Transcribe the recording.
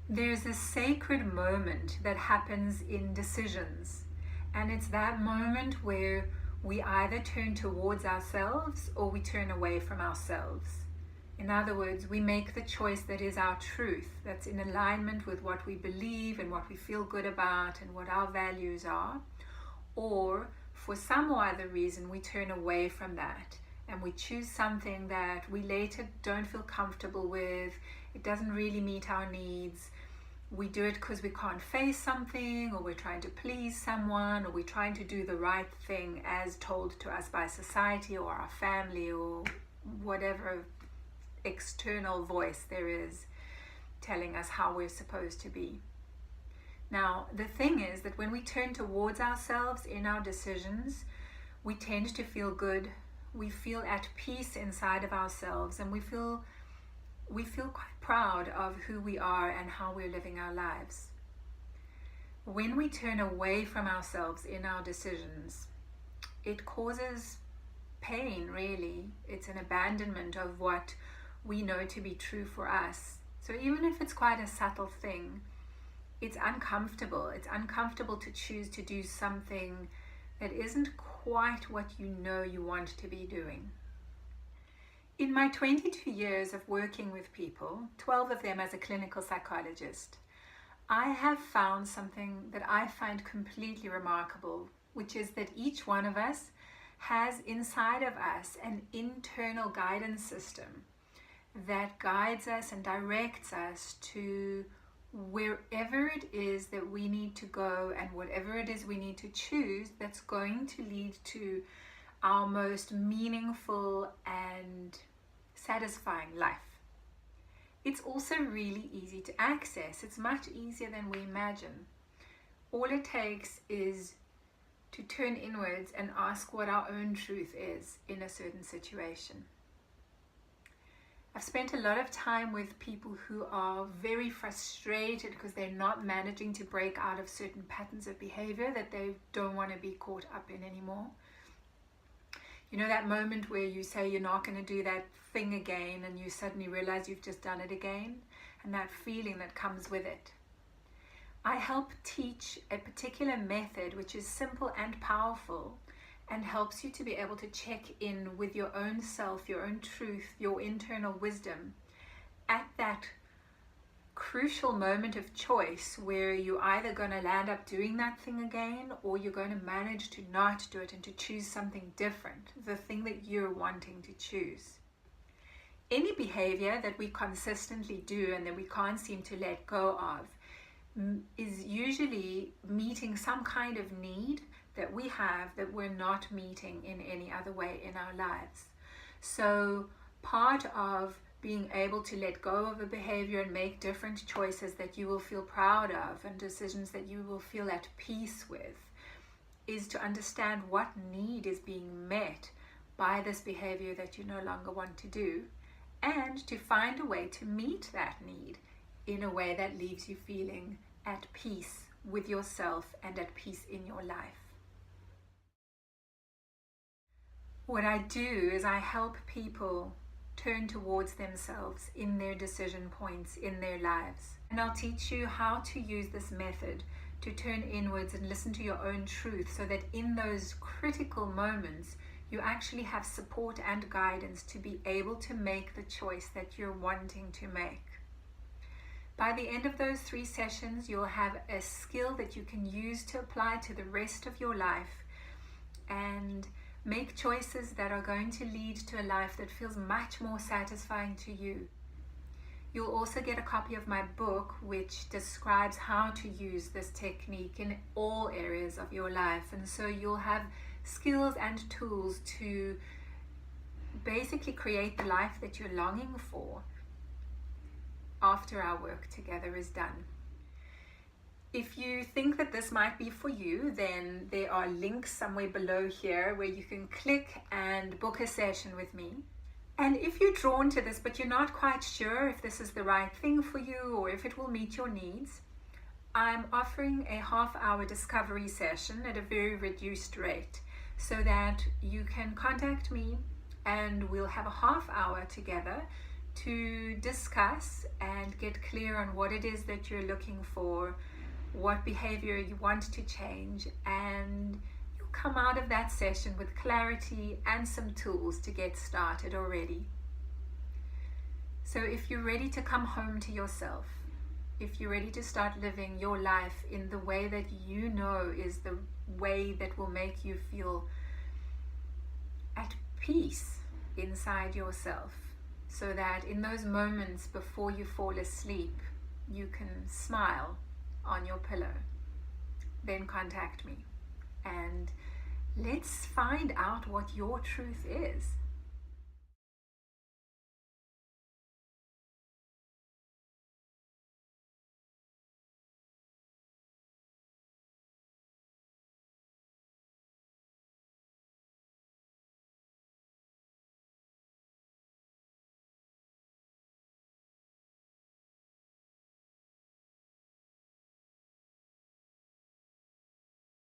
There's a sacred moment that happens in decisions, and it's that moment where we either turn towards ourselves or we turn away from ourselves. In other words, we make the choice that is our truth, that's in alignment with what we believe and what we feel good about and what our values are, or for some or other reason we turn away from that and we choose something that we later don't feel comfortable with. It doesn't really meet our needs. We do it because we can't face something, or we're trying to please someone, or we're trying to do the right thing as told to us by society or our family or whatever external voice there is telling us how we're supposed to be. Now, the thing is that when we turn towards ourselves in our decisions, we tend to feel good. We feel at peace inside of ourselves, and we feel quite proud of who we are and how we're living our lives. When we turn away from ourselves in our decisions, it causes pain, really. It's an abandonment of what we know to be true for us. So even if it's quite a subtle thing, it's uncomfortable. It's uncomfortable to choose to do something that isn't quite what you know you want to be doing. In my 22 years of working with people, 12 of them as a clinical psychologist, I have found something that I find completely remarkable, which is that each one of us has inside of us an internal guidance system that guides us and directs us to wherever it is that we need to go and whatever it is we need to choose that's going to lead to our most meaningful and satisfying life. It's also really easy to access. It's much easier than we imagine. All it takes is to turn inwards and ask what our own truth is in a certain situation. I've spent a lot of time with people who are very frustrated because they're not managing to break out of certain patterns of behavior that they don't want to be caught up in anymore. You know, that moment where you say you're not going to do that thing again and you suddenly realize you've just done it again, and that feeling that comes with it. I help teach a particular method which is simple and powerful and helps you to be able to check in with your own self, your own truth, your internal wisdom at that crucial moment of choice where you're either going to land up doing that thing again or you're going to manage to not do it and to choose something different, the thing that you're wanting to choose. Any behavior that we consistently do and that we can't seem to let go of is usually meeting some kind of need that we have that we're not meeting in any other way in our lives. So part of being able to let go of a behavior and make different choices that you will feel proud of and decisions that you will feel at peace with is to understand what need is being met by this behavior that you no longer want to do, and to find a way to meet that need in a way that leaves you feeling at peace with yourself and at peace in your life. What I do is I help people turn towards themselves in their decision points in their lives. And I'll teach you how to use this method to turn inwards and listen to your own truth so that in those critical moments, you actually have support and guidance to be able to make the choice that you're wanting to make. By the end of those 3 sessions, you'll have a skill that you can use to apply to the rest of your life and make choices that are going to lead to a life that feels much more satisfying to you. You'll also get a copy of my book, which describes how to use this technique in all areas of your life. And so you'll have skills and tools to basically create the life that you're longing for after our work together is done. If you think that this might be for you, then there are links somewhere below here where you can click and book a session with me. And if you're drawn to this, but you're not quite sure if this is the right thing for you or if it will meet your needs, I'm offering a half-hour discovery session at a very reduced rate so that you can contact me and we'll have a half hour together to discuss and get clear on what it is that you're looking for, what behavior you want to change, and you'll come out of that session with clarity and some tools to get started already. So if you're ready to come home to yourself, if you're ready to start living your life in the way that you know is the way that will make you feel at peace inside yourself, so that in those moments before you fall asleep, you can smile on your pillow, then contact me and let's find out what your truth is.